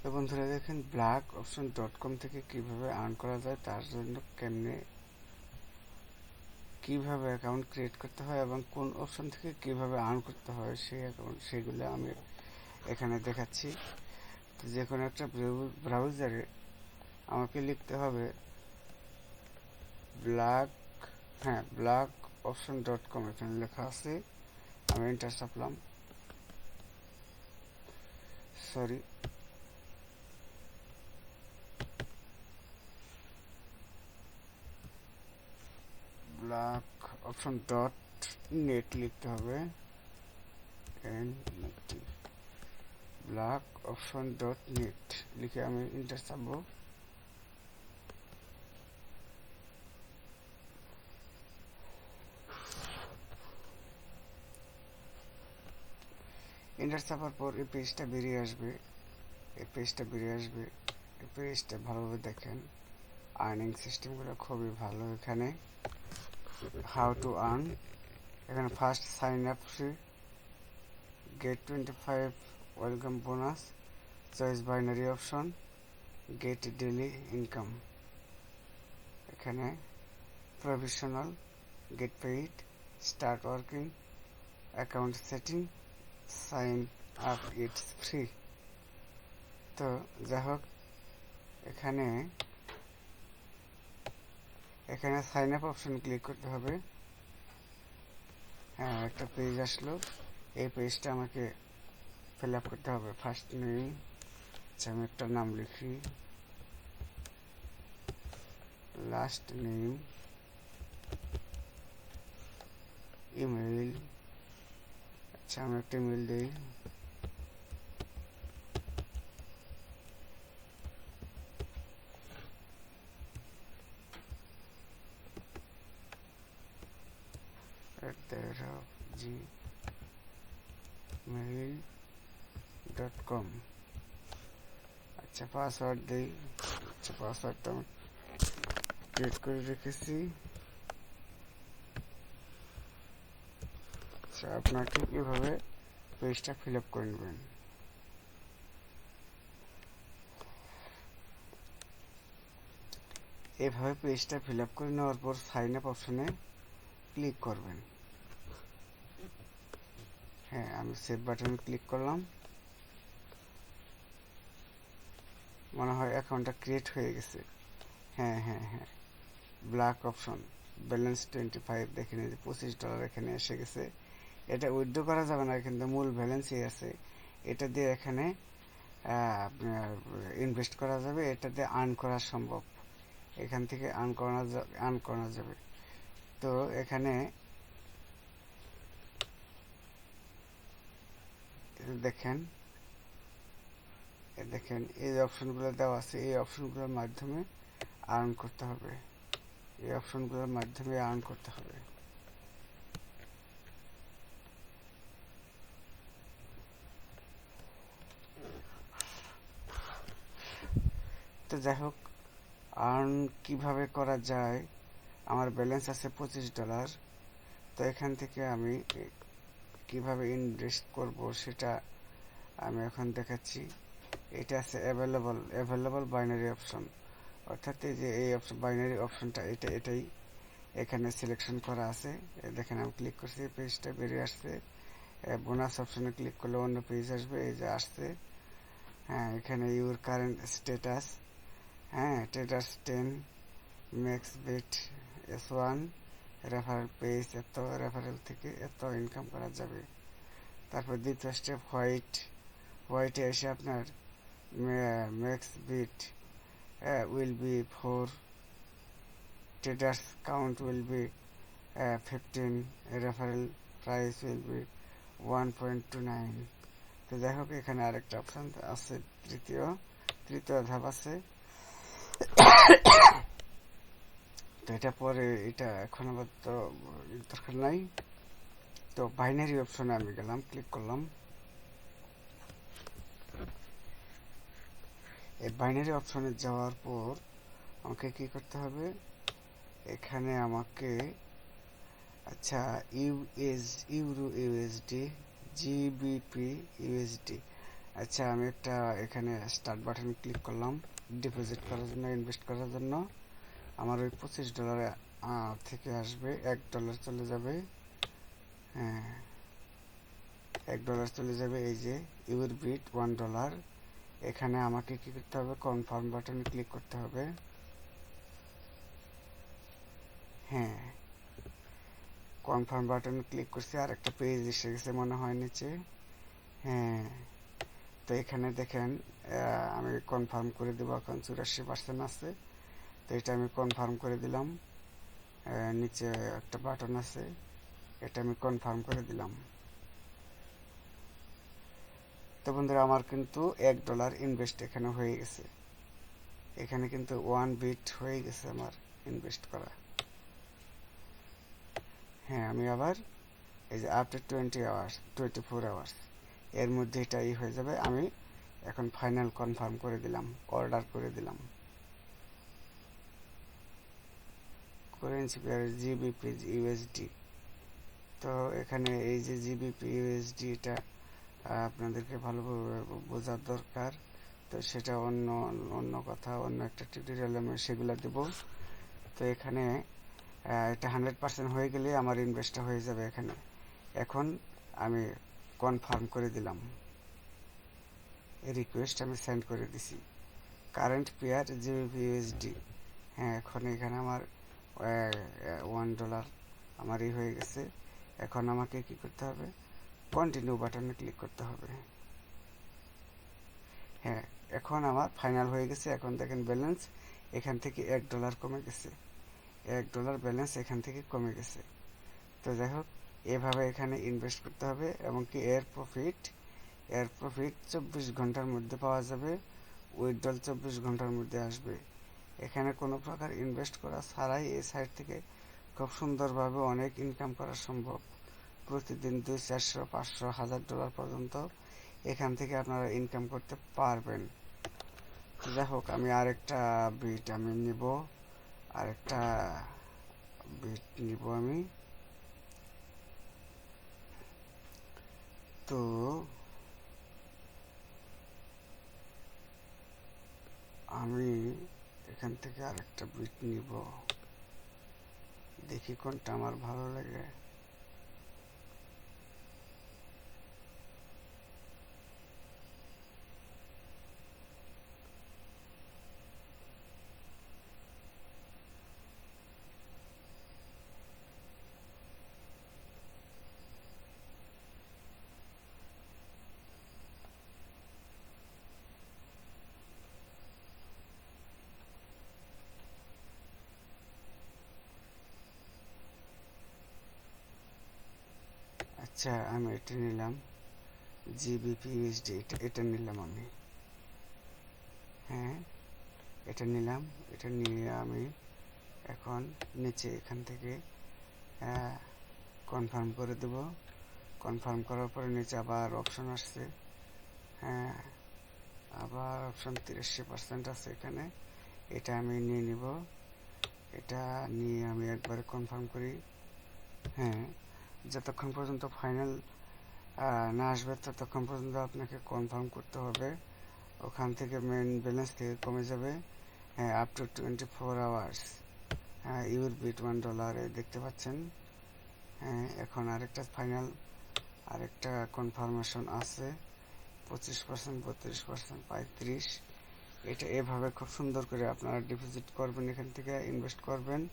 তো বন্ধুরা দেখেন blackoption.com থেকে কিভাবে আর্ন করা যায়, তার জন্য কিভাবে অ্যাকাউন্ট ক্রিয়েট করতে হয় এবং কোন অপশন থেকে কিভাবে আর্ন করতে হয় সেই অ্যাকাউন্ট সেগুলো আমি এখানে দেখাচ্ছি। তো যে কোনো একটা ব্রাউজারে আমাকে লিখতে হবে blackoption.com, এখানে লেখা আছে। আমি এন্টার চাপলাম, সরি blackoption.net লিখতে হবে, blackoption.net লিখে আমি এন্টার চাপবো। এন্টার চাপার পর এই পেজটা বেরিয়ে আসবে। এই পেজটা ভালোভাবে দেখেন। আর্নিং সিস্টেমগুলো খুবই ভালো। এখানে হাউ টু আর্ন, এখানে first sign up free, get 25 welcome bonus, choice binary option, get daily income, এখানে professional, get paid, start working, account setting, sign up it's free. তো যাই হোক, এখানে সাইন আপ অপশন ক্লিক করতে হবে। হ্যাঁ, একটা পেজ আসলো। এই পেজটা আমাকে ফিল আপ করতে হবে। ফার্স্ট নেম, আমি একটা নাম লিখি, লাস্ট নেম, ইমেইল, আমি একটা ইমেইল দিই, gmail.com। আচ্ছা, পাসওয়ার্ড দিই। আচ্ছা, পাসওয়ার্ডটা আমি ক্রিয়েট করে রেখেছি। আচ্ছা, আপনাকে এভাবে পেজটা ফিল আপ করে নেবেন। এভাবে পেজটা ফিল আপ করে নেওয়ার পর সাইন আপ অপশনে ক্লিক করবেন। হ্যাঁ, আমি সেভ বাটনে ক্লিক করলাম। মনে হয় অ্যাকাউন্টটা ক্রিয়েট হয়ে গেছে। হ্যাঁ, ব্ল্যাক অপশন, ব্যালেন্স 25, দেখেন এই যে $25 এখানে এসে গেছে। এটা উইথড্র করা যাবে না, কিন্তু মূল ব্যালেন্সই আছে। এটা দিয়ে এখানে আপনার ইনভেস্ট করা যাবে, এটা দিয়ে আর্ন করা সম্ভব। এখান থেকে আর্ন করা যাবে। তো এখানে দেখেন এই অপশনগুলো দেওয়া আছে। এই অপশনগুলোর মাধ্যমে আর্ন করতে হবে। তো যাই হোক, আর্ন কিভাবে করা যায়, আমার ব্যালেন্স আছে $25। তো এখান থেকে আমি কিভাবে ইনভেস্ট করব সেটা আমি এখন দেখাচ্ছি। এটা আছে অ্যাভেলেবল বাইনারি অপশন, অর্থাৎ এই যে এই অপশন বাইনারি অপশনটা এটাই এখানে সিলেকশন করা আছে। দেখেন, আমি ক্লিক করছি, পেজটা বেরিয়ে আসছে। বোনাস অপশনে ক্লিক করলে অন্য পেজ আসবে। এই যে আসছে। হ্যাঁ, এখানে your current status, traders 10, max bet S1, referral page এত, রেফারেল থেকে এত ইনকাম করা যাবে। তারপর দ্বিতীয় স্টেপ হোয়াইটে এসে আপনার max bit will be 4, traders count will be 15, referral price will be 1.29। তো যাই হোক, এখানে আরেকটা অপশন আছে, তৃতীয় ধাপ আছে। তো এটা পরে, এটা এখন আবার তো দরকার নাই। তো বাইনারি অপশনে আমি গেলাম, ক্লিক করলাম। এই বাইনারি অপশনে যাওয়ার পর আমাকে কি করতে হবে, এখানে আমাকে আচ্ছা ইউরো ইউএসডি, জিবিপি ইউএসডি, আচ্ছা, আমি একটা এখানে স্টার্ট বাটন ক্লিক করলাম ডিপোজিট করার জন্য, ইনভেস্ট করার জন্য। আমার ওই $25 থেকে আসবে $1 চলে যাবে। হ্যাঁ, $1 চলে যাবে। এই যে ইউর বিট $1। এখানে আমাকে কি করতে হবে, কনফার্ম বাটনে ক্লিক করতে হবে। হ্যাঁ, কনফার্ম বাটনে ক্লিক করছি, আর একটা পেজ এসে গেছে মনে হয় নিচে। হ্যাঁ, তো এখানে দেখেন আমি কনফার্ম করে দেবো। এখন 84% আছে, তো এটা আমি কনফার্ম করে দিলাম। নিচে একটা বাটন আছে, এটা আমি কনফার্ম করে দিলাম। তো বন্ধুরা, আমার কিন্তু $1 ইনভেস্ট এখানে হয়ে গেছে। এখানে কিন্তু 1 বিট হয়ে গেছে আমার ইনভেস্ট করা। হ্যাঁ, আমি আবার এই যে আফটার 24 আওয়ার্স এর মধ্যে এটাই হয়ে যাবে। আমি এখন ফাইনাল কনফার্ম করে দিলাম, অর্ডার করে দিলাম। Currency pair GBP USD. তো এখানে এই যে জিবিপি ইউএসডি, এটা আপনাদেরকে ভালোভাবে বোঝার দরকার। তো সেটা অন্য অন্য কথা, অন্য একটা টিউটোরিয়ালে আমি সেগুলো দেব। তো এখানে এটা 100% হয়ে গেলে আমার ইনভেস্টটা হয়ে যাবে এখানে। এখন আমি কনফার্ম করে দিলাম, রিকোয়েস্ট আমি সেন্ড করে দিছি। Current pair GBP USD. হ্যাঁ, এখন এখানে আমার $1 আমারই হয়ে গেছে। এখন আমাকে কি করতে হবে, কন্টিনিউ বাটনে ক্লিক করতে হবে। হ্যাঁ, এখন আমার ফাইনাল হয়ে গেছে। এখন দেখেন ব্যালেন্স এখান থেকে $1 কমে গেছে। $1 ব্যালেন্স এখান থেকে কমে গেছে। তো যাই হোক, এভাবে এখানে ইনভেস্ট করতে হবে, এবং কি এর প্রফিট 24 ঘন্টার মধ্যে পাওয়া যাবে। উইথড্রল 24 ঘন্টার মধ্যে আসবে। এখানে কোনো প্রকার ইনভেস্ট করা ছাড়াই এই সাইট থেকে খুব সুন্দরভাবে অনেক ইনকাম করা সম্ভব। প্রতিদিন 200, 400, 500, $1000 পর্যন্ত এখান থেকে আপনারা ইনকাম করতে পারবেন। যাই হোক, আমি আরেকটা বিট আমি নিব, আরেকটা বিট নিব আমি। তো আমি এখান থেকে আরেকটা বিট নিব, দেখি কোনটা আমার ভালো লাগে। আচ্ছা, আমি এটা নিলাম, জিবিপি ইউএসডি, এটা নিলাম আমি। হ্যাঁ, এটা নিলাম। এটা নিয়ে আমি এখন নিচে এখান থেকে কনফার্ম করে দেব। কনফার্ম করার পরে নিচে আবার অপশন আসছে। হ্যাঁ, আবার অপশন 83% আছে এখানে, এটা আমি নিয়ে নিব। এটা নিয়ে আমি একবারে কনফার্ম করি। হ্যাঁ, যতক্ষণ পর্যন্ত ফাইনাল না আসবে ততক্ষণ পর্যন্ত আপনাকে কনফার্ম করতে হবে। ওখান থেকে মেন ব্যালেন্স থেকে কমে যাবে। হ্যাঁ, আপ টু 24 আওয়ার্স। হ্যাঁ, ইউর বিট $1 দেখতে পাচ্ছেন। হ্যাঁ, এখন আরেকটা ফাইনাল, আরেকটা কনফার্মেশন আছে। 25%, 32%, 35। এটা এভাবে খুব সুন্দর করে আপনারা ডিপোজিট করবেন, এখান থেকে ইনভেস্ট করবেন।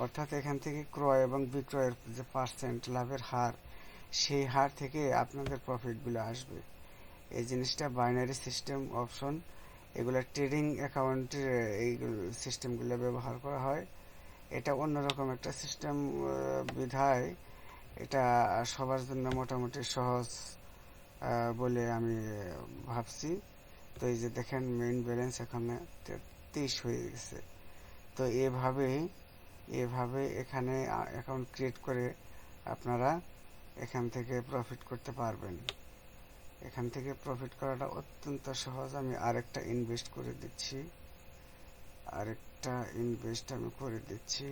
অর্থাৎ এখান থেকে ক্রয় এবং বিক্রয়ের যে পার্সেন্ট লাভের হার, সেই হার থেকে আপনাদের প্রফিটগুলো আসবে। এই জিনিসটা বাইনারি সিস্টেম অপশন, এগুলো ট্রেডিং অ্যাকাউন্টে এই সিস্টেমগুলো ব্যবহার করা হয়। এটা অন্যরকম একটা সিস্টেম বিধায় এটা সবার জন্য মোটামুটি সহজ বলে আমি ভাবছি। তো এই যে দেখেন মেইন ব্যালেন্স এখানে 23 হয়ে গেছে। তো এভাবে এখানে অ্যাকাউন্ট ক্রিয়েট করে আপনারা এখান থেকে প্রফিট করতে পারবেন। এখান থেকে প্রফিট করাটা অত্যন্ত সহজ। আমি আরেকটা ইনভেস্ট করে দিচ্ছি, আরেকটা ইনভেস্ট আমি করে দিচ্ছি।